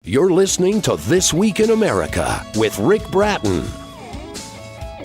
You're listening to This Week in America with Rick Bratton.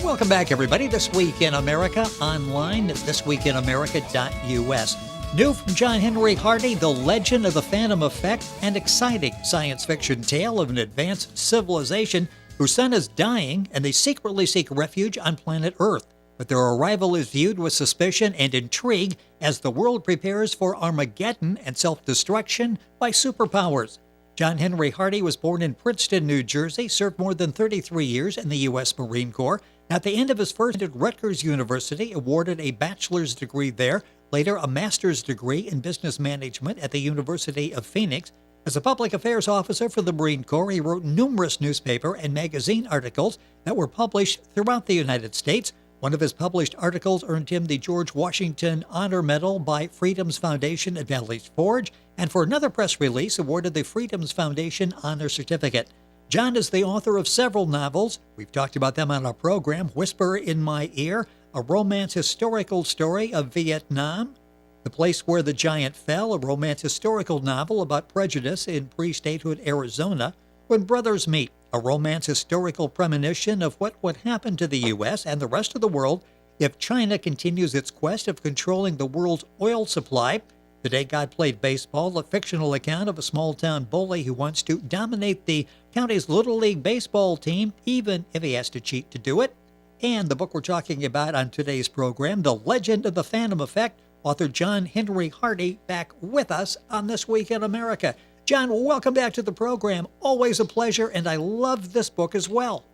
Welcome back, everybody. This Week in America online at thisweekinamerica.us. New from John Henry Hardy, The Legend of the Phantom Effect, an exciting science fiction tale of an advanced civilization whose sun is dying and they secretly seek refuge on planet Earth. But their arrival is viewed with suspicion and intrigue as the world prepares for Armageddon and self-destruction by superpowers. John Henry Hardy was born in Princeton, New Jersey, served more than 33 years in the U.S. Marine Corps. At the end of his first at Rutgers University, awarded a bachelor's degree there, later a master's degree in business management at the University of Phoenix. As a public affairs officer for the Marine Corps, he wrote numerous newspaper and magazine articles that were published throughout the United States. One of his published articles earned him the George Washington Honor Medal by Freedom's Foundation at Valley's Forge, and for another press release, awarded the Freedom's Foundation Honor Certificate. John is the author of several novels. We've talked about them on our program: Whisper in My Ear, a romance historical story of Vietnam; The Place Where the Giant Fell, a romance historical novel about prejudice in pre-statehood Arizona; When Brothers Meet, a romance historical premonition of what would happen to the U.S. and the rest of the world if China continues its quest of controlling the world's oil supply; The Day God Played Baseball, a fictional account of a small-town bully who wants to dominate the county's Little League baseball team, even if he has to cheat to do it; and the book we're talking about on today's program, The Legend of the Phantom Effect, author John Henry Hardy, back with us on This Week in America. John, welcome back to the program. Always a pleasure, and I love this book as well.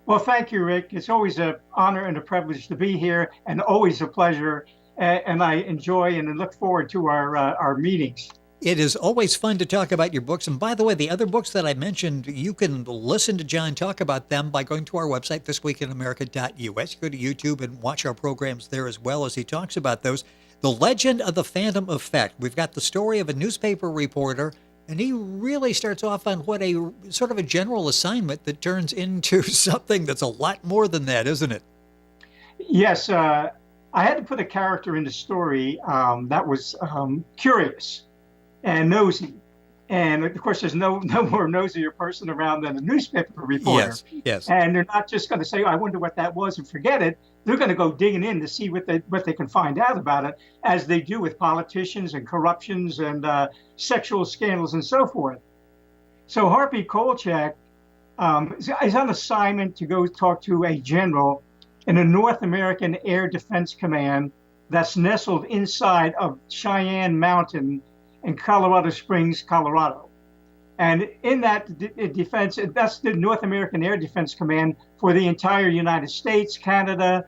Well, thank you, Rick. It's always an honor and a privilege to be here, and always a pleasure. And I enjoy and look forward to our meetings. It is always fun to talk about your books. And by the way, the other books that I mentioned, you can listen to John talk about them by going to our website, thisweekinamerica.us. You go to YouTube and watch our programs there as well as he talks about those. The Legend of the Phantom Effect. We've got the story of a newspaper reporter, and he really starts off on what a sort of a general assignment that turns into something that's a lot more than that, isn't it? Yes, I had to put a character in the story that was curious and nosy. And of course, there's no more nosier person around than a newspaper reporter. Yes. And they're not just going to say, "I wonder what that was," and forget it. They're going to go digging in to see what they can find out about it, as they do with politicians and corruptions and sexual scandals and so forth. So Harpie Colcek is on assignment to go talk to a general in a North American Air Defense Command that's nestled inside of Cheyenne Mountain in Colorado Springs, Colorado. And in that defense, that's the North American Air Defense Command for the entire United States, Canada,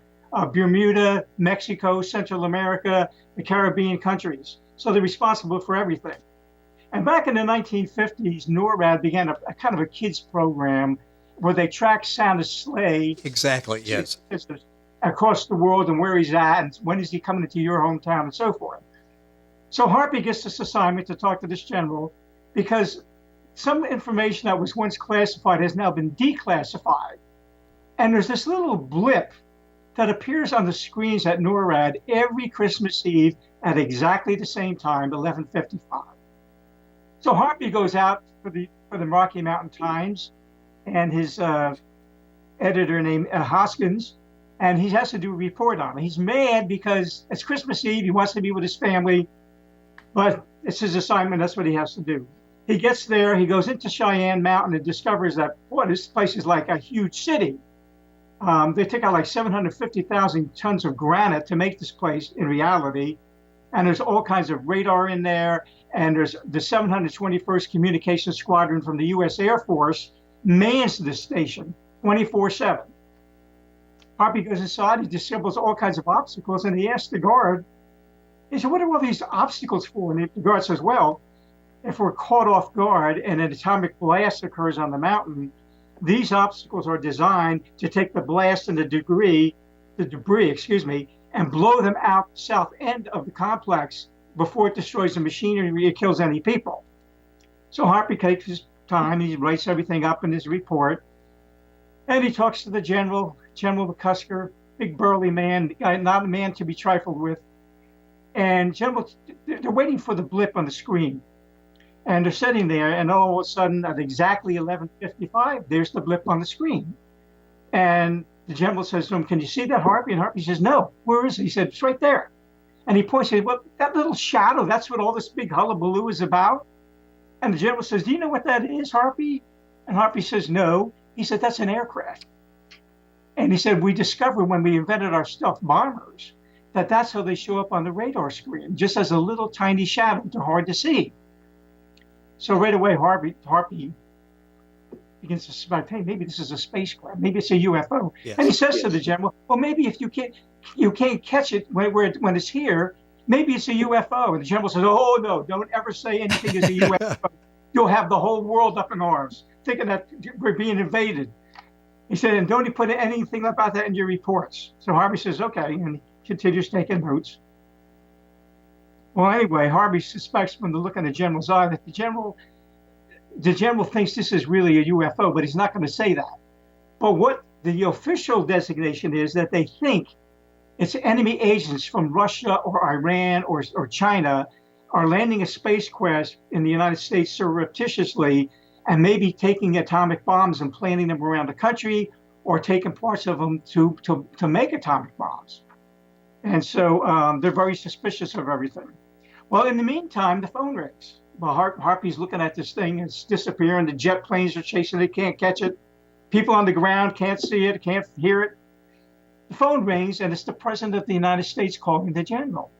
Bermuda, Mexico, Central America, the Caribbean countries. So they're responsible for everything. And back in the 1950s, NORAD began a kind of a kids program where they track Santa's sleigh. Exactly, yes. Across the world and where he's at and when is he coming into your hometown and so forth. So Harpie gets this assignment to talk to this general because some information that was once classified has now been declassified. And there's this little blip that appears on the screens at NORAD every Christmas Eve at exactly the same time, 11:55. So Harpie goes out for the Rocky Mountain Times and his editor named Hoskins, and he has to do a report on it. He's mad because it's Christmas Eve, he wants to be with his family, but it's his assignment, that's what he has to do. He gets there, he goes into Cheyenne Mountain and discovers that, boy, this place is like a huge city. They take out like 750,000 tons of granite to make this place in reality. And there's all kinds of radar in there. And there's the 721st Communications Squadron from the U.S. Air Force mans this station 24/7. Harpie goes inside, he discovers all kinds of obstacles, and he asks the guard, he said, "What are all these obstacles for?" And the guard says, "Well, if we're caught off guard and an atomic blast occurs on the mountain, these obstacles are designed to take the blast and the debris, and blow them out the south end of the complex before it destroys the machinery or kills any people." So Harpie takes his time, he writes everything up in his report, and he talks to the General McCusker, big burly man, not a man to be trifled with. And they're waiting for the blip on the screen. And they're sitting there, and all of a sudden, at exactly 11:55, there's the blip on the screen. And the general says to him, "Can you see that, Harpie?" And Harpie says, "No, where is it?" He said, "It's right there." And he points and says, "Well, that little shadow, that's what all this big hullabaloo is about." And the general says, "Do you know what that is, Harpie?" And Harpie says, "No." He said, "That's an aircraft." And he said, "We discovered when we invented our stealth bombers that that's how they show up on the radar screen, just as a little tiny shadow. They're hard to see." So right away, Harpie begins to suspect, hey, maybe this is a spacecraft, maybe it's a UFO. Yes. And he says to the general, "Well, maybe if you can't catch it when it's here, maybe it's a UFO." And the general says, "Oh no, don't ever say anything is a UFO. You'll have the whole world up in arms, thinking that we're being invaded." He said, "And don't you put anything about that in your reports." So Harvey says, "Okay," and he continues taking notes. Well, anyway, Harvey suspects from the look in the general's eye that the general thinks this is really a UFO, but he's not going to say that. But what the official designation is that they think it's enemy agents from Russia or Iran or China are landing a spacecraft in the United States surreptitiously and maybe taking atomic bombs and planting them around the country, or taking parts of them to make atomic bombs. And so they're very suspicious of everything. Well, in the meantime, the phone rings. Well, Harpie's looking at this thing, it's disappearing. The jet planes are chasing it, can't catch it. People on the ground can't see it, can't hear it. The phone rings, and it's the President of the United States calling the general.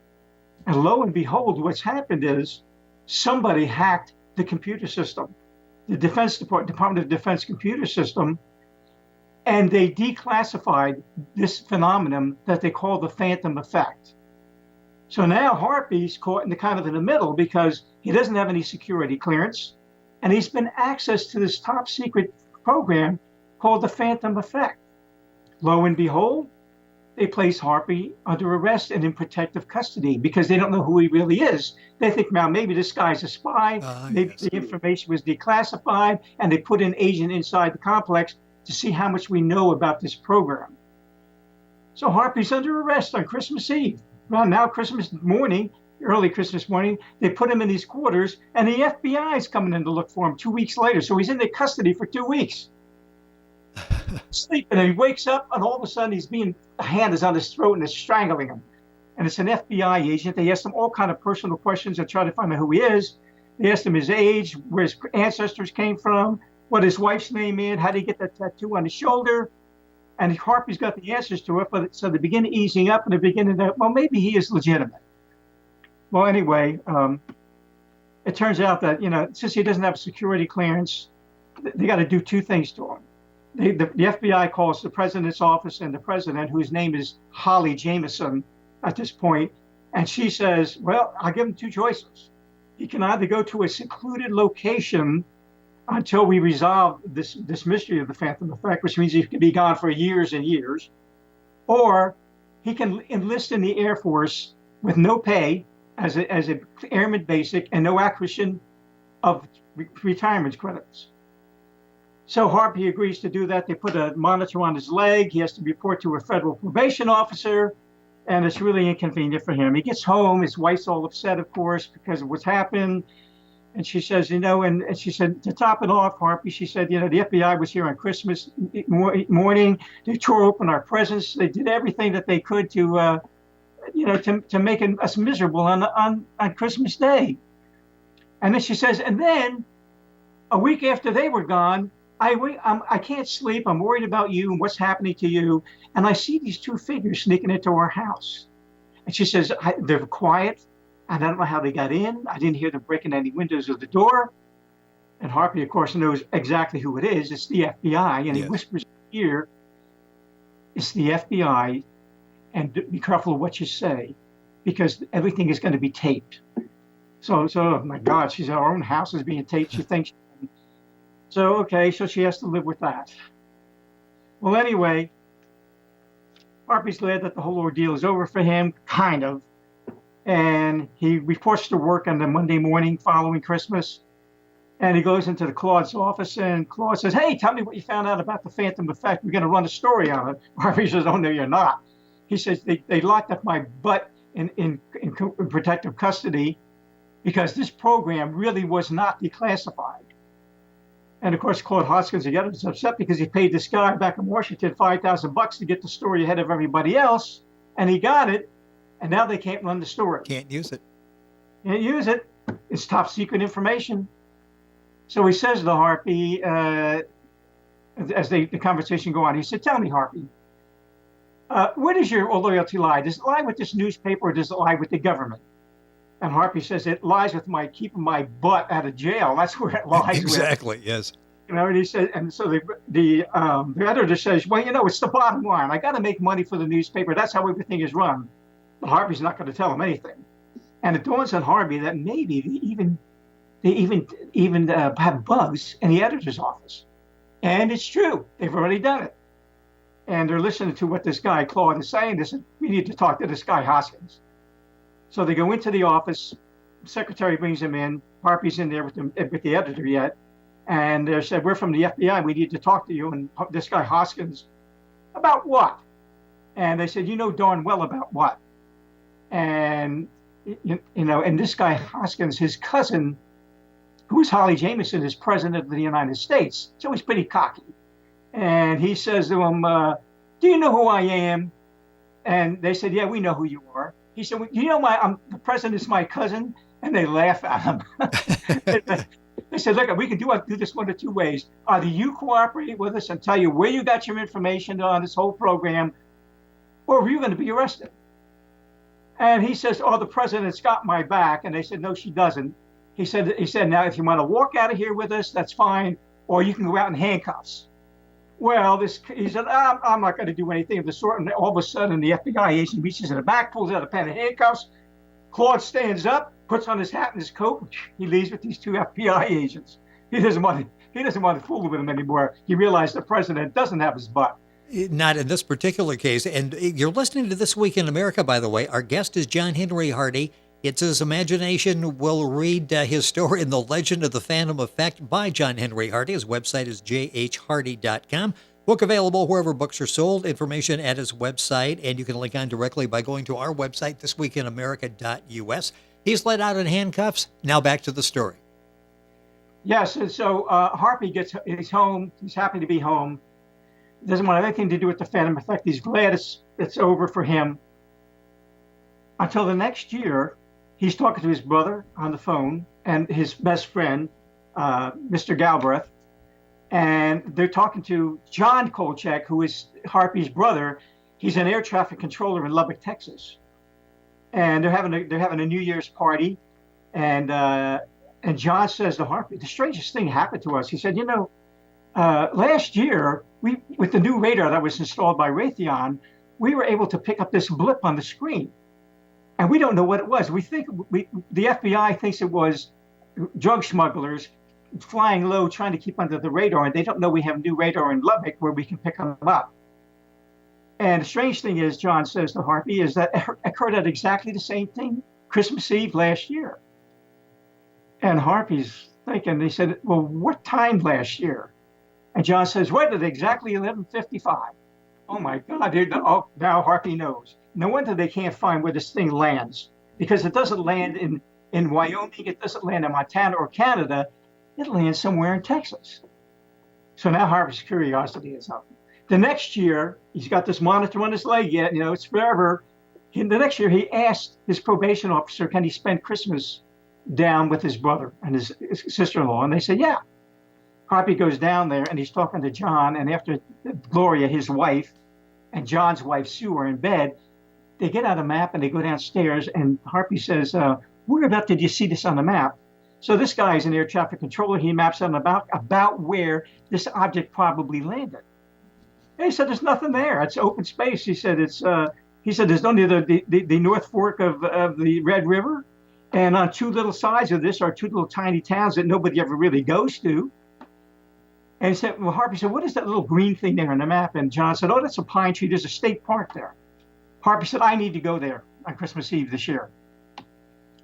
And lo and behold, what's happened is somebody hacked the computer system, the Department of Defense computer system, and they declassified this phenomenon that they call the phantom effect. So now Harpie's caught in the middle because he doesn't have any security clearance, and he's been access to this top secret program called the phantom effect. Lo and behold, they place Harpie under arrest and in protective custody because they don't know who he really is. They think, now maybe this guy's a spy, maybe the information was declassified, and they put an agent inside the complex to see how much we know about this program. So Harpie's under arrest on Christmas Eve. Well, now Christmas morning, early Christmas morning, they put him in these quarters, and the FBI is coming in to look for him 2 weeks later. So he's in their custody for 2 weeks. Sleeping, and he wakes up, and all of a sudden a hand is on his throat and is strangling him. And it's an FBI agent. They asked him all kind of personal questions and try to find out who he is. They asked him his age, where his ancestors came from, what his wife's name is, how did he get that tattoo on his shoulder. And Harpie's got the answers to it, but so they begin easing up, and they begin to, well, maybe he is legitimate. Well, anyway, it turns out that, since he doesn't have a security clearance, they got to do two things to him. The FBI calls the president's office and the president, whose name is Holly Jameson at this point, and she says, well, I'll give him two choices. He can either go to a secluded location until we resolve this mystery of the phantom effect, which means he could be gone for years and years, or he can enlist in the Air Force with no pay as a airman basic and no accretion of retirement credits. So Harpie agrees to do that. They put a monitor on his leg. He has to report to a federal probation officer, and it's really inconvenient for him. He gets home. His wife's all upset, of course, because of what's happened. And she says, and she said, to top it off, Harpie, she said, the FBI was here on Christmas morning. They tore open our presents. They did everything that they could to make us miserable on Christmas Day. And then she says, and then a week after they were gone, I can't sleep. I'm worried about you and what's happening to you. And I see these two figures sneaking into our house. And she says, they're quiet. And I don't know how they got in. I didn't hear them breaking any windows of the door. And Harpie, of course, knows exactly who it is. It's the FBI. And he whispers in his ear, it's the FBI. And be careful of what you say, because everything is going to be taped. So oh my God, she's our own house is being taped. She thinks. So, okay, so she has to live with that. Well, anyway, Harpie's glad that the whole ordeal is over for him, kind of. And he reports to work on the Monday morning following Christmas. And he goes into Claude's office, and Claude says, hey, tell me what you found out about the phantom effect. We're going to run a story on it. Harpie says, oh, no, you're not. He says, they locked up my butt in protective custody. because this program really was not declassified. And of course, Claude Hoskins, the editor, is upset because he paid this guy back in Washington $5,000 to get the story ahead of everybody else, and he got it, and now they can't run the story. Can't use it. Can't use it. It's top secret information. So he says to Harpie, as the conversation go on, he said, "Tell me, Harpie, where does your loyalty lie? Does it lie with this newspaper or does it lie with the government?" And Harpie says, "It lies with my keeping my butt out of jail. That's where it lies." Exactly. With. Yes. And he said, and so the editor says, "Well, it's the bottom line. I got to make money for the newspaper. That's how everything is run." But Harpie's not going to tell him anything. And it dawns on Harpie that maybe they even have bugs in the editor's office. And it's true. They've already done it. And they're listening to what this guy, Claude, is saying. They said, "We need to talk to this guy, Hoskins." So they go into the office. The secretary brings him in. Harpie's in there with the editor yet. And they said, "We're from the FBI. We need to talk to you." And this guy, Hoskins, "About what?" And they said, "You know darn well about what." And, and this guy, Hoskins, his cousin, who is Holly Jameson, is president of the United States. So he's pretty cocky. And he says to him, "Do you know who I am?" And they said, "Yeah, we know who you are." He said, "Well, the president is my cousin." And they laugh at him. They said, "Look, we can do this one of two ways. Either you cooperate with us and tell you where you got your information on this whole program, or you're going to be arrested." And he says, "Oh, the president's got my back." And they said, "No, she doesn't." He said, "Now, if you want to walk out of here with us, that's fine, or you can go out in handcuffs." Well, he said, I'm not going to do anything of the sort. And all of a sudden, the FBI agent reaches in the back, pulls out a pen of handcuffs. Claude stands up, puts on his hat and his coat. He leaves with these two FBI agents. He doesn't want to fool with them anymore. He realized the president doesn't have his butt. Not in this particular case. And you're listening to This Week in America, by the way. Our guest is John Henry Hardy. It's his imagination. We'll read his story in The Legend of the Phantom Effect by John Henry Hardy. His website is jhhardy.com. Book available wherever books are sold. Information at his website, and you can link on directly by going to our website, thisweekinamerica.us. He's let out in handcuffs. Now back to the story. Yes, and so Harpie he's home. He's happy to be home. Doesn't want anything to do with the Phantom Effect. He's glad it's over for him. Until the next year, he's talking to his brother on the phone and his best friend, Mr. Galbraith. And they're talking to John Colcek, who is Harpie's brother. He's an air traffic controller in Lubbock, Texas. And they're having a New Year's party. And John says to Harpie, "The strangest thing happened to us." He said, last year, with the new radar that was installed by Raytheon, we were able to pick up this blip on the screen. And we don't know what it was. The FBI thinks it was drug smugglers flying low, trying to keep under the radar, and they don't know we have new radar in Lubbock where we can pick them up. And the strange thing is, John says to Harpie, is that it occurred at exactly the same thing, Christmas Eve last year. And Harpie's thinking, they said, "Well, what time last year?" And John says, "Right at exactly 11:55. Oh my God, dude. Oh, now Harpie knows. No wonder they can't find where this thing lands, because it doesn't land in Wyoming, it doesn't land in Montana or Canada, it lands somewhere in Texas. So now Harpie's curiosity is up. The next year, he's got this monitor on his leg yet, it's forever. The next year, he asked his probation officer, can he spend Christmas down with his brother and his sister-in-law? And they said, yeah. Harpie goes down there, and he's talking to John, and after Gloria, his wife, and John's wife, Sue, are in bed, they get out a map, and they go downstairs, and Harpie says, whereabout did you see this on the map? So this guy is an air traffic controller. He maps out about where this object probably landed. And he said, there's nothing there. It's open space. He said, there's only the North Fork of the Red River, and on two little sides of this are two little tiny towns that nobody ever really goes to. And he said, well, Harpie said, what is that little green thing there on the map? And John said, oh, that's a pine tree. There's a state park there. Harpie said, I need to go there on Christmas Eve this year.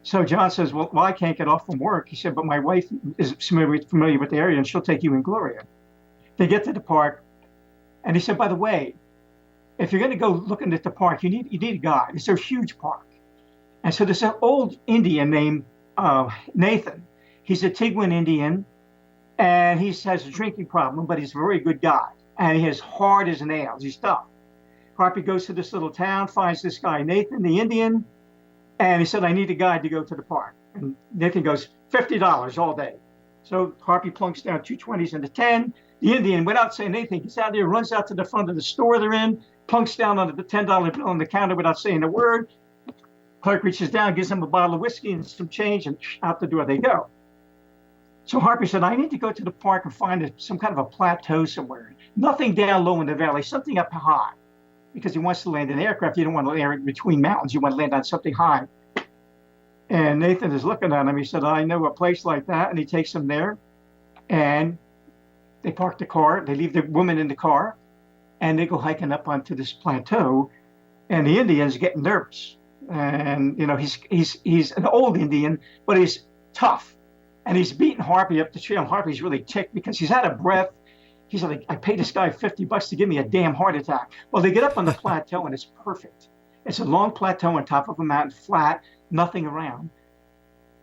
So John says, well, I can't get off from work. He said, but my wife is familiar with the area, and she'll take you and Gloria. They get to the park, and he said, by the way, if you're going to go looking at the park, you need a guide. It's a huge park. And so there's an old Indian named Nathan. He's a Tigwin Indian, and he has a drinking problem, but he's a very good guy. And he's hard as nails. He's tough. Harpy goes to this little town, finds this guy, Nathan, the Indian, and he said, I need a guide to go to the park. And Nathan goes, $50 all day. So Harpy plunks down 2 20s into 10. The Indian, without saying anything, gets out there, runs out to the front of the store they're in, plunks down on the $10 bill on the counter without saying a word. Clerk reaches down, gives him a bottle of whiskey and some change, and out the door they go. So Harpy said, I need to go to the park and find some kind of a plateau somewhere. Nothing down low in the valley, something up high. Because he wants to land an aircraft. You don't want to land between mountains. You want to land on something high. And Nathan is looking at him. He said, I know a place like that. And he takes him there. And they park the car. They leave the woman in the car. And they go hiking up onto this plateau. And the Indian's getting nervous. And, you know, he's an old Indian, but he's tough. And he's beating Harpy up the trail. And Harpy's really ticked because he's out of breath. He's like, I paid this guy $50 to give me a damn heart attack. Well, they get up on the plateau, and it's perfect. It's a long plateau on top of a mountain, flat, nothing around.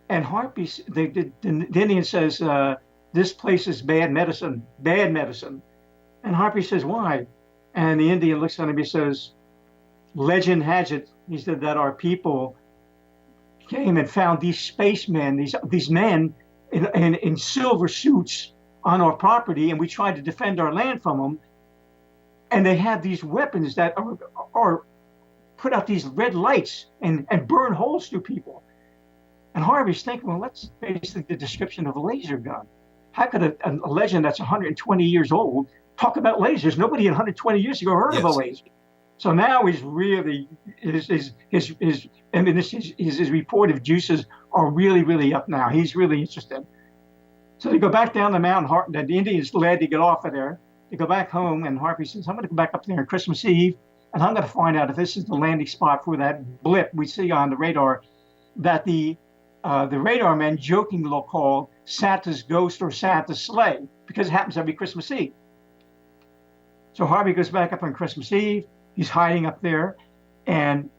And Harpy, the Indian says, this place is bad medicine, bad medicine. And Harpy says, why? And the Indian looks at him, he says, legend has it, he said, that our people came and found these spacemen, these men in silver suits on our property, and we tried to defend our land from them. And they had these weapons that are put out these red lights and burn holes through people. And Harvey's thinking, well, that's basically the description of a laser gun. How could a legend that's 120 years old talk about lasers? Nobody in 120 years ago heard of a laser. So now he's really, his reportive juices are really, really up now. He's really interested. So they go back down the mountain. The Indians glad to get off of there. They go back home, and Harpy says, I'm going to go back up there on Christmas Eve, and I'm going to find out if this is the landing spot for that blip we see on the radar that the radar men jokingly call Santa's ghost or Santa's sleigh, because it happens every Christmas Eve. So Harpy goes back up on Christmas Eve. He's hiding up there, and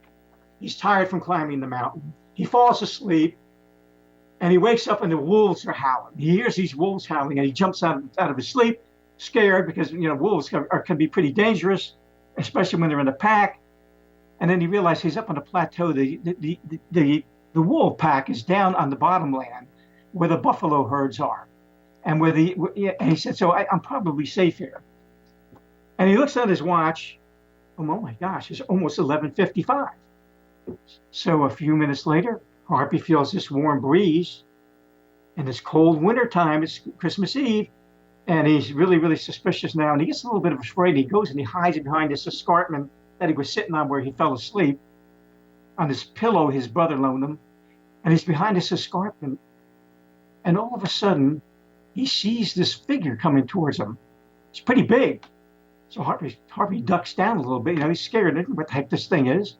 he's tired from climbing the mountain. He falls asleep. And he wakes up and the wolves are howling. He hears these wolves howling, and he jumps out of his sleep, scared, because wolves can be pretty dangerous, especially when they're in a pack. And then he realizes he's up on a plateau. The wolf pack is down on the bottom land where the buffalo herds are, and and he said, so I'm probably safe here. And he looks at his watch. Oh my gosh, it's almost 11:55. So a few minutes later, Harpy feels this warm breeze, and it's cold winter time. It's Christmas Eve, and he's really, really suspicious now. And he gets a little bit of afraid. He goes and he hides behind this escarpment that he was sitting on where he fell asleep, on this pillow his brother loaned him. And he's behind this escarpment, and all of a sudden, he sees this figure coming towards him. It's pretty big. So Harpy ducks down a little bit. He's scared. What the heck this thing is?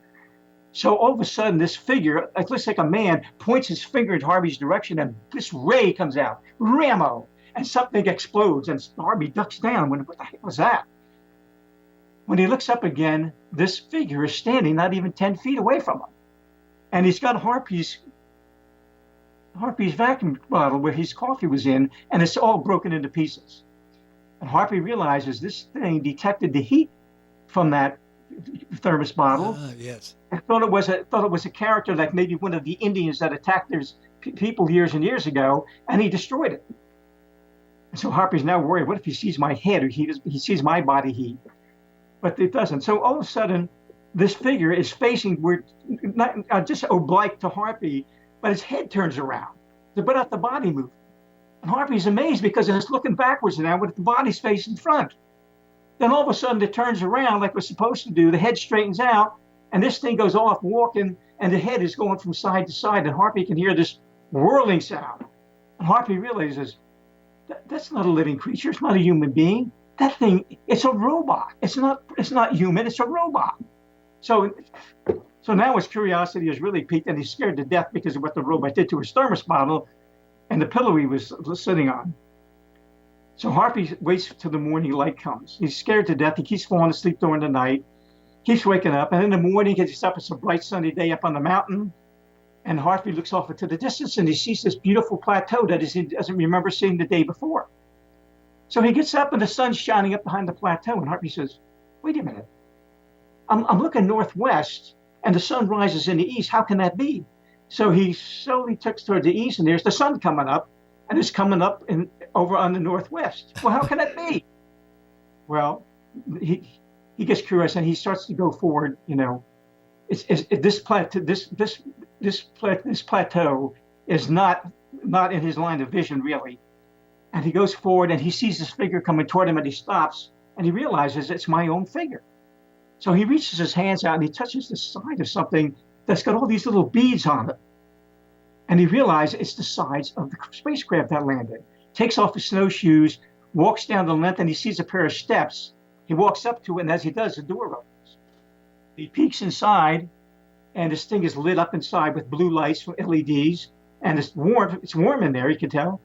So all of a sudden, this figure, it looks like a man, points his finger in Harpy's direction, and this ray comes out, Rammo, and something explodes, and Harpy ducks down. What the heck was that? When he looks up again, this figure is standing not even 10 feet away from him. And he's got Harpy's vacuum bottle where his coffee was in, and it's all broken into pieces. And Harpy realizes this thing detected the heat from that thermos bottle. Yes. I thought it was a character like maybe one of the Indians that attacked their people years and years ago, and he destroyed it. And so Harpy's now worried, what if he sees my head or he sees my body heat? But it doesn't. So all of a sudden, this figure is facing, not just oblique to Harpy, but his head turns around to put out the body movement. And Harpy's amazed because it's looking backwards now, but the body's facing front. Then all of a sudden it turns around like we're supposed to do. The head straightens out, and this thing goes off walking, and the head is going from side to side, and Harpy can hear this whirling sound. And Harpy realizes that's not a living creature. It's not a human being. That thing, it's a robot. It's not human. It's a robot. So now his curiosity is really piqued, and he's scared to death because of what the robot did to his thermos bottle and the pillow he was sitting on. So Harpy waits till the morning light comes. He's scared to death. He keeps falling asleep during the night, keeps waking up, and in the morning he gets up. It's a bright sunny day up on the mountain, And Harpie looks off into the distance and he sees this beautiful plateau that he doesn't remember seeing the day before. So he gets up and the sun's shining up behind the plateau. And Harpie says, wait a minute. I'm looking northwest and the sun rises in the east. How can that be? So he slowly looks toward the east and there's the sun coming up and it's coming up over on the northwest. Well, how can that be? Well, he gets curious and he starts to go forward. This plateau is not in his line of vision really. And he goes forward and he sees this figure coming toward him and he stops and he realizes it's my own figure. So he reaches his hands out and he touches the side of something that's got all these little beads on it. And he realizes it's the sides of the spacecraft that landed. Takes off his snowshoes, walks down the length, and he sees a pair of steps. He walks up to it, and as he does, the door opens. He peeks inside, and this thing is lit up inside with blue lights from LEDs, and it's warm in there, you can tell.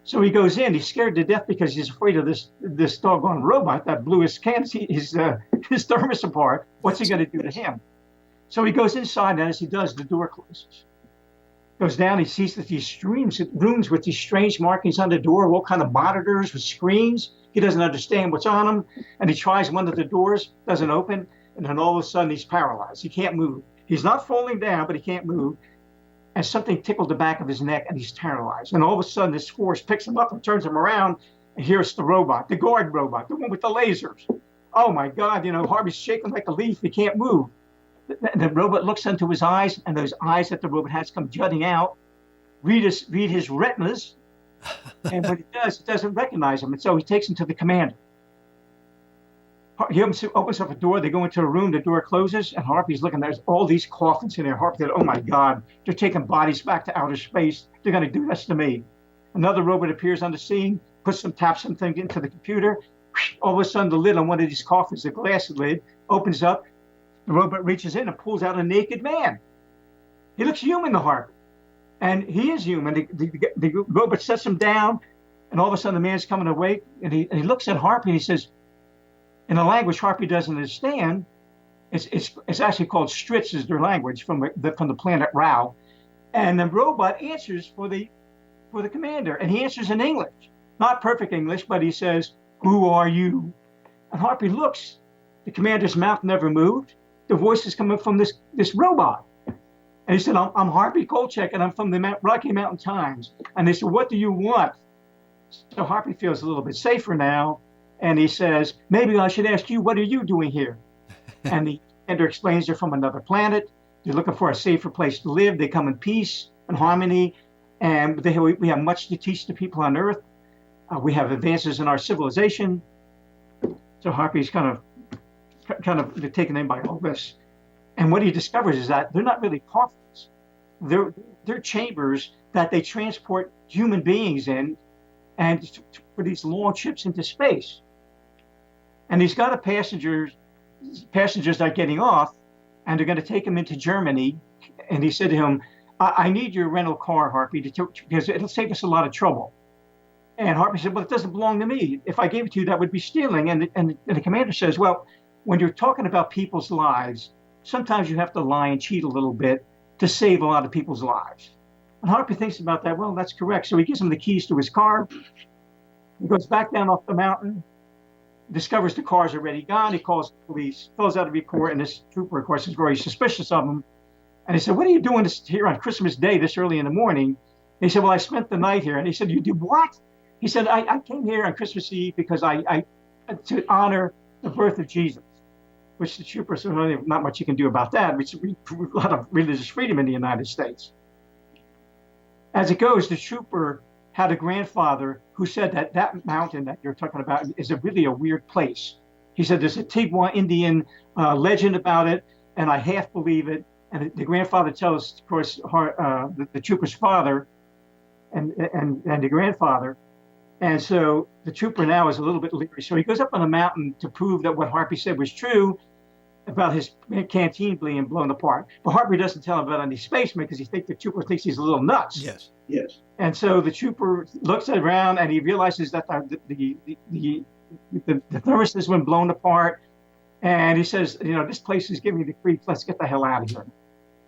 So he goes in. He's scared to death because he's afraid of this doggone robot that blew his thermos apart. What's he going to do to him? So he goes inside, and as he does, the door closes. Goes down, he sees that these rooms with these strange markings on the door, all kind of monitors with screens. He doesn't understand what's on them, and he tries one of the doors, doesn't open, and then all of a sudden he's paralyzed. He can't move. He's not falling down, but he can't move. And something tickled the back of his neck, and he's paralyzed. And all of a sudden, this force picks him up and turns him around, and here's the robot, the guard robot, the one with the lasers. Oh my God, Harvey's shaking like a leaf. He can't move. The robot looks into his eyes, and those eyes that the robot has come jutting out, read his retinas, and what he does, it doesn't recognize him. And so he takes him to the commander. He opens up a door. They go into a room. The door closes, and Harpie's looking. There's all these coffins in there. Harpie said, oh, my God. They're taking bodies back to outer space. They're going to do this to me. Another robot appears on the scene, taps something into the computer. All of a sudden, the lid on one of these coffins, the glass lid, opens up. The robot reaches in and pulls out a naked man. He looks human to Harpie. And he is human. The robot sets him down, and all of a sudden, the man's coming awake, and he looks at Harpie, and he says, in a language Harpie doesn't understand, it's actually called Stritz is their language from the planet Rao, and the robot answers for the commander, and he answers in English, not perfect English, but he says, "Who are you?" And Harpie looks. The commander's mouth never moved. The voice is coming from this robot, and he said, "I'm Harpie Colcek, and I'm from the Rocky Mountain Times." And they said, "What do you want?" So Harpie feels a little bit safer now. And he says, maybe I should ask you, what are you doing here? And the commander explains they're from another planet. They're looking for a safer place to live. They come in peace and harmony. And we have much to teach the people on Earth. We have advances in our civilization. So Harpie's kind of taken in by all this. And what he discovers is that they're not really coffins. They're chambers that they transport human beings in and for these long trips into space. And he's got passengers are getting off, and they're going to take him into Germany. And he said to him, I need your rental car, Harpie, because it'll save us a lot of trouble. And Harpie said, well, it doesn't belong to me. If I gave it to you, that would be stealing. And the commander says, well, when you're talking about people's lives, sometimes you have to lie and cheat a little bit to save a lot of people's lives. And Harpie thinks about that. Well, that's correct. So he gives him the keys to his car. He goes back down off the mountain, discovers the car's already gone. He calls the police, fills out a report, and this trooper, of course, is very suspicious of him. And he said, what are you doing here on Christmas Day this early in the morning? And he said, well, I spent the night here. And he said, you did what? He said, I came here on Christmas Eve because I to honor the birth of Jesus, which the trooper said, well, not much you can do about that. It's a lot of religious freedom in the United States. As it goes, the trooper had a grandfather who said that mountain that you're talking about is really a weird place. He said there's a TWIA Indian legend about it, and I half believe it. And the grandfather tells, of course, the trooper's father and the grandfather. And so the trooper now is a little bit leery. So he goes up on the mountain to prove that what Harpie said was true about his canteen being blown apart. But Harpie doesn't tell him about any spacemen because the trooper thinks he's a little nuts. Yes. Yes. And so the trooper looks around and he realizes that the thermos has been blown apart. And he says, this place is giving me the creeps. Let's get the hell out of here.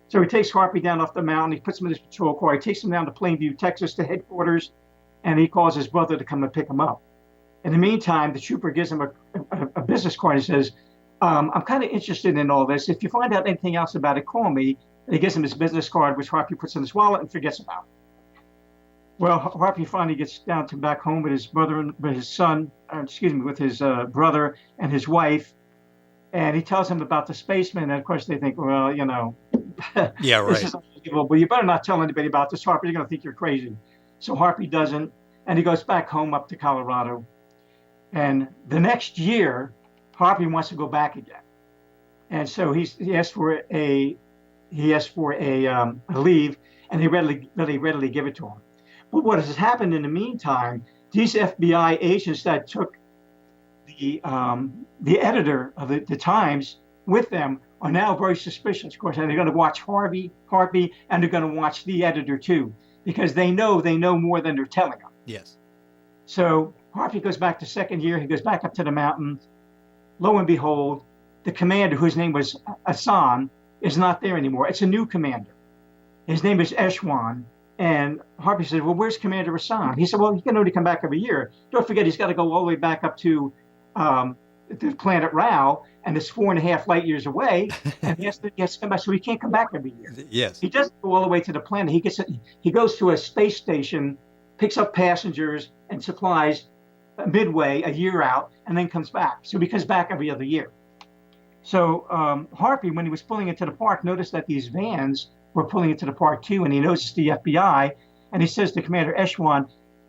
So he takes Harpie down off the mountain. He puts him in his patrol car. He takes him down to Plainview, Texas, to headquarters, and he calls his brother to come and pick him up. In the meantime, the trooper gives him a business card and says, I'm kind of interested in all this. If you find out anything else about it, call me. And he gives him his business card, which Harpie puts in his wallet and forgets about. Well, Harpie finally gets down to back home with his brother, with his son, with his brother and his wife. And he tells him about the spaceman. And of course, they think, well, Yeah, right. this is unbelievable, but you better not tell anybody about this, Harpie. You're going to think you're crazy. So Harpie doesn't. And he goes back home up to Colorado. And the next year, Harpie wants to go back again. And so he asks for a leave, and they readily give it to him. But what has happened in the meantime, these FBI agents that took the editor of the Times with them are now very suspicious, of course, and they're going to watch Harpie, and they're going to watch the editor too, because they know more than they're telling them. Yes. So Harpie goes back to second year. He goes back up to the mountains. Lo and behold, the commander, whose name was Hassan, is not there anymore. It's a new commander. His name is Eshwan. And Harpie said, well, where's Commander Hassan? He said, well, he can only come back every year. Don't forget, he's got to go all the way back up to the planet Rao, and it's 4.5 light years away, and he has to come back, so he can't come back every year. Yes. He doesn't go all the way to the planet. He goes to a space station, picks up passengers and supplies midway, a year out, and then comes back. So he comes back every other year. So Harpie, when he was pulling into the park, noticed that these vans were pulling into the park too, and he noticed the FBI, and he says to Commander Eshwan,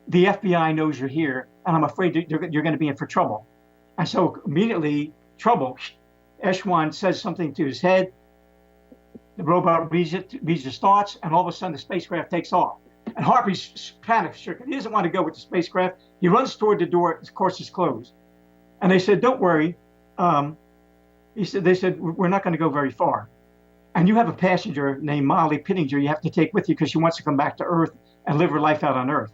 the FBI knows you're here, and I'm afraid that you're going to be in for trouble. And so immediately, Eshwan says something to his head, the robot reads his thoughts, and all of a sudden the spacecraft takes off. And Harpie's panic-stricken. He doesn't want to go with the spacecraft. He runs toward the door. Of course, it's closed. And they said, don't worry. They said, we're not going to go very far. And you have a passenger named Molly Pittinger you have to take with you because she wants to come back to Earth and live her life out on Earth.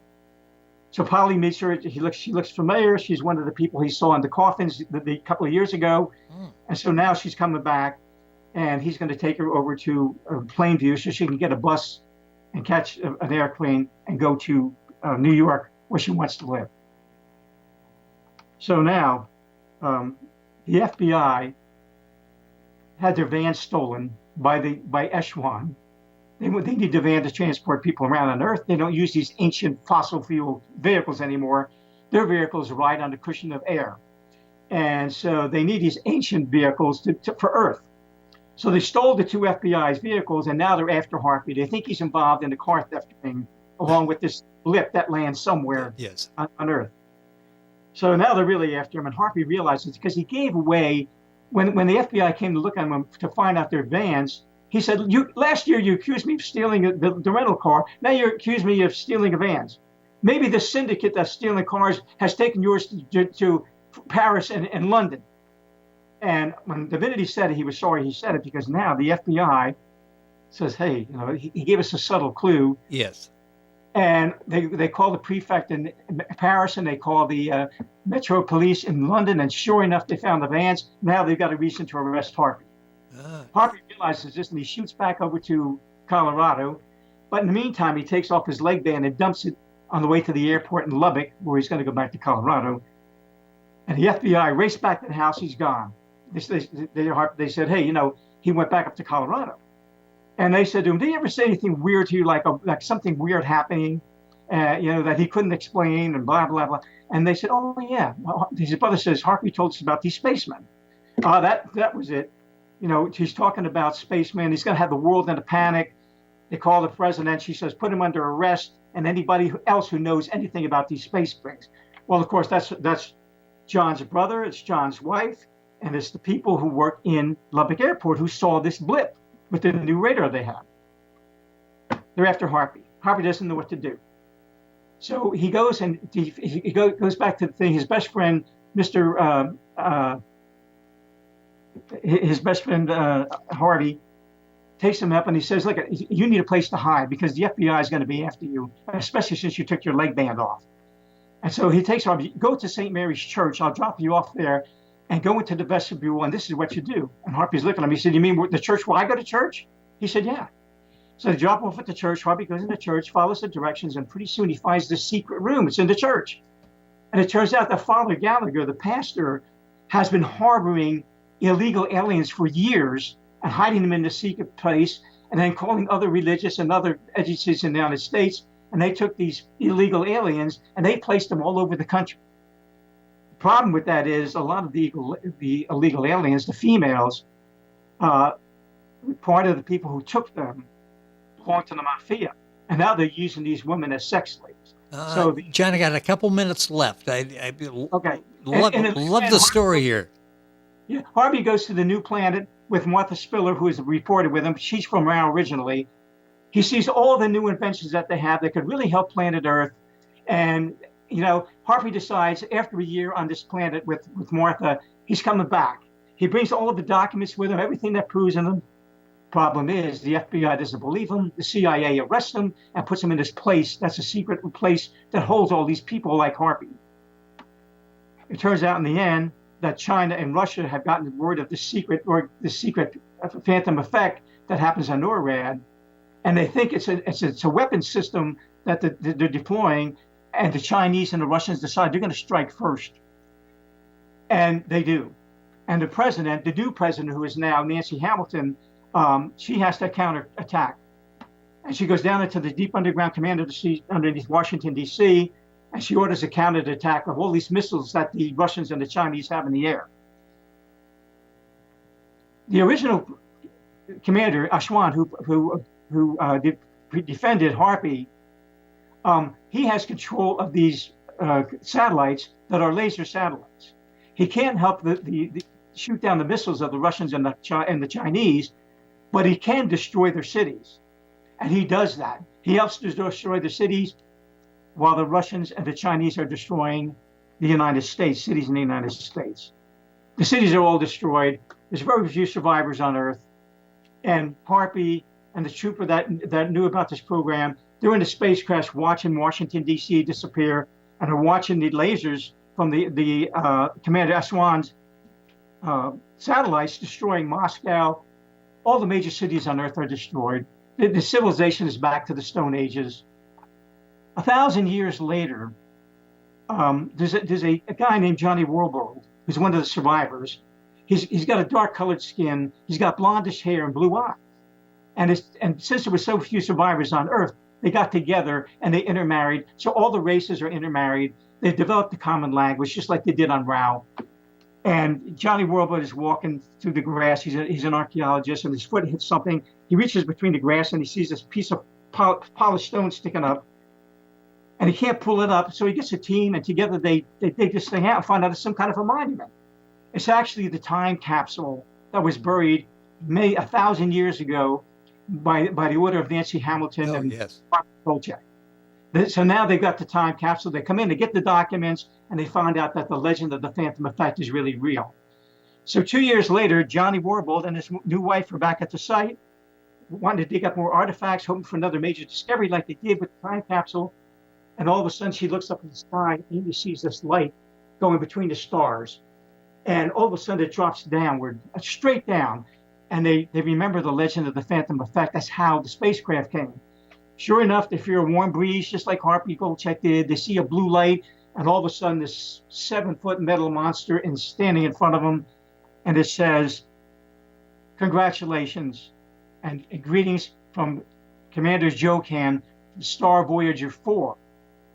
So Polly meets her. She looks familiar. She's one of the people he saw in the coffins a couple of years ago. And so now she's coming back, and he's going to take her over to Plainview so she can get a bus and catch an airplane and go to New York, where she wants to live. So now the FBI had their van stolen by Eshwan. They need the van to transport people around on Earth. They don't use these ancient fossil fuel vehicles anymore. Their vehicles ride on the cushion of air. And so they need these ancient vehicles for Earth. So they stole the two FBI's vehicles, and now they're after Harpie. They think he's involved in the car theft thing, along with this blip that lands somewhere on Earth. So now they're really after him, and Harpie realizes because he gave away, when the FBI came to look at him to find out their vans, he said, last year you accused me of stealing the rental car. Now you accuse me of stealing the vans. Maybe the syndicate that's stealing cars has taken yours to Paris and London. And when Divinity said it, he was sorry he said it, because now the FBI says, hey, he gave us a subtle clue. Yes. And they call the prefect in Paris, and they call the Metro Police in London, and sure enough, they found the vans. Now they've got a reason to arrest Harpie. Harpie realizes this, and he shoots back over to Colorado. But in the meantime, he takes off his leg band and dumps it on the way to the airport in Lubbock, where he's going to go back to Colorado. And the FBI raced back to the house. He's gone. They said, hey, he went back up to Colorado. And they said to him, did he ever say anything weird to you, like something weird happening, that he couldn't explain and blah, blah, blah. And they said, oh, yeah. His brother says, Harpie told us about these spacemen. That was it. He's talking about spacemen. He's going to have the world in a panic. They call the president. She says, put him under arrest, and anybody else who knows anything about these space things. Well, of course, that's John's brother. It's John's wife. And it's the people who work in Lubbock Airport who saw this blip with the new radar they have. They're after Harpie. Harpie doesn't know what to do. So he goes and he goes back to the thing. His best friend, Harvey, takes him up and he says, look, you need a place to hide because the FBI is going to be after you, especially since you took your leg band off. And so he takes Harpie, go to St. Mary's Church. I'll drop you off there and go into the vestibule, and this is what you do. And Harpie's looking at me. He said, you mean the church where I go to church? He said, yeah. So they drop off at the church. Harpie goes in the church, follows the directions, and pretty soon he finds this secret room. It's in the church. And it turns out that Father Gallagher, the pastor, has been harboring illegal aliens for years and hiding them in the secret place, and then calling other religious and other agencies in the United States. And they took these illegal aliens and they placed them all over the country. The problem with that is a lot of the illegal aliens, the females, part of the people who took them belonged to the mafia. And now they're using these women as sex slaves. John, I got a couple minutes left. I okay. love the story here. Yeah, Harvey goes to the new planet with Martha Spiller, who is reported with him. She's from Rao originally. He sees all the new inventions that they have that could really help planet Earth. And, Harvey decides after a year on this planet with Martha, he's coming back. He brings all of the documents with him, everything that proves in them. Problem is, the FBI doesn't believe him. The CIA arrests him and puts him in this place that's a secret place that holds all these people like Harpie. It turns out in the end that China and Russia have gotten word of the secret phantom effect that happens on NORAD, and they think it's a weapon system that they're deploying, and the Chinese and the Russians decide they're going to strike first, and they do. And the new president, who is now Nancy Hamilton, she has to counterattack. And she goes down into the deep underground command underneath Washington, D.C., and she orders a counterattack of all these missiles that the Russians and the Chinese have in the air. The original commander, Ashwan, who defended Harpie, he has control of these satellites that are laser satellites. He can't help the shoot down the missiles of the Russians and the Chinese, but he can destroy their cities. And he does that. He helps to destroy the cities while the Russians and the Chinese are destroying the United States, cities in the United States. The cities are all destroyed. There's very few survivors on Earth. And Harpie and the trooper that knew about this program, they're in the spacecraft watching Washington, D.C. disappear, and are watching the lasers from the Commander Aswan's satellites destroying Moscow. All the major cities on Earth are destroyed. The civilization is back to the Stone Ages. 1,000 years later, there's a guy named Johnny Warbold, who's one of the survivors. He's got a dark-colored skin. He's got blondish hair and blue eyes. And since there were so few survivors on Earth, they got together and they intermarried. So all the races are intermarried. They've developed a common language, just like they did on Rao. And Johnny Warbold is walking through the grass. He's an archaeologist, and his foot hits something. He reaches between the grass, and he sees this piece of polished stone sticking up. And he can't pull it up, so he gets a team, and together they dig this thing out and find out it's some kind of a monument. It's actually the time capsule that was buried 1,000 years ago by the order of Nancy Hamilton and Harpie Colcek. So now they've got the time capsule. They come in, they get the documents, and they find out that the legend of the Phantom Effect is really real. So 2 years later, Johnny Warbold and his new wife are back at the site, wanting to dig up more artifacts, hoping for another major discovery like they did with the time capsule. And all of a sudden, she looks up in the sky and she sees this light going between the stars. And all of a sudden, it drops downward, straight down. And they remember the legend of the Phantom Effect. That's how the spacecraft came. Sure enough, they feel a warm breeze, just like Harpie Colcek did. They see a blue light, and all of a sudden, this 7-foot metal monster is standing in front of them. And it says, "Congratulations and greetings from Commander Joe Can, Star Voyager 4.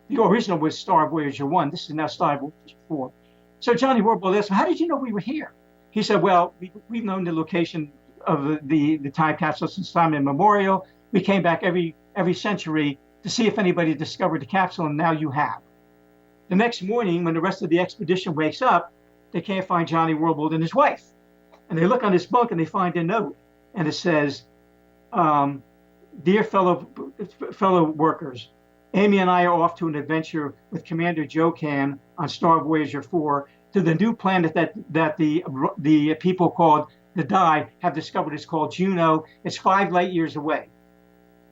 The original was Star Voyager 1. This is now Star Voyager 4. So Johnny Warbold asked him, "How did you know we were here?" He said, "Well, we've known the location of the time capsule since time immemorial. We came back every century to see if anybody discovered the capsule, and now you have." The next morning, when the rest of the expedition wakes up, they can't find Johnny Warbold and his wife. And they look on his bunk and they find a note. And it says, "Dear fellow workers, Amy and I are off to an adventure with Commander Joe Can on Star Voyager 4 to the new planet that the people called the Die have discovered. It's called Juno. It's 5 light years away.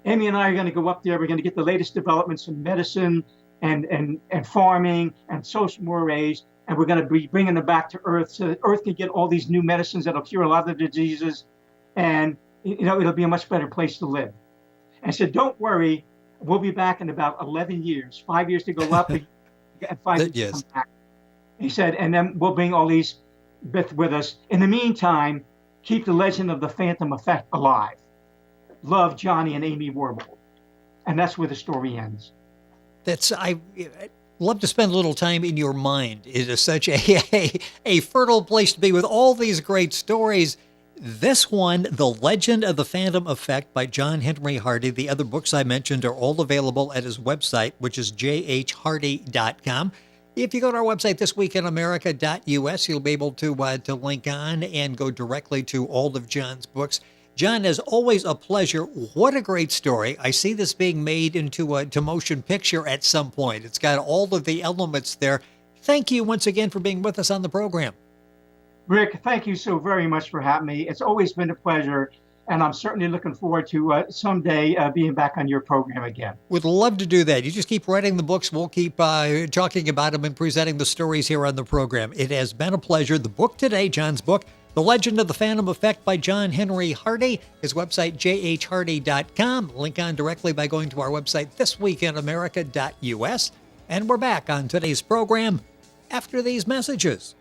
Amy and I are going to go up there. We're going to get the latest developments in medicine and farming and social mores, and we're going to be bringing them back to Earth so that Earth can get all these new medicines that'll cure a lot of the diseases. And it'll be a much better place to live. And I said, don't worry, we'll be back in about 11 years, 5 years to go up and 5 years to come back. He said, and then we'll bring all these bits with us. In the meantime, keep the legend of the Phantom Effect alive. Love, Johnny and Amy Warble. And that's where the story ends. I love to spend a little time in your mind. It is such a fertile place to be with all these great stories. This one, The Legend of the Phantom Effect by John Henry Hardy. The other books I mentioned are all available at his website, which is jhhardy.com. If you go to our website, thisweekinamerica.us, you'll be able to link on and go directly to all of John's books. John, as always, a pleasure. What a great story. I see this being made into a motion picture at some point. It's got all of the elements there. Thank you once again for being with us on the program. Rick, thank you so very much for having me. It's always been a pleasure, and I'm certainly looking forward to someday being back on your program again. Would love to do that. You just keep writing the books. We'll keep talking about them and presenting the stories here on the program. It has been a pleasure. The book today, John's book, The Legend of the Phantom Effect by John Henry Hardy. His website, jhhardy.com. Link on directly by going to our website, thisweekinamerica.us. And we're back on today's program after these messages.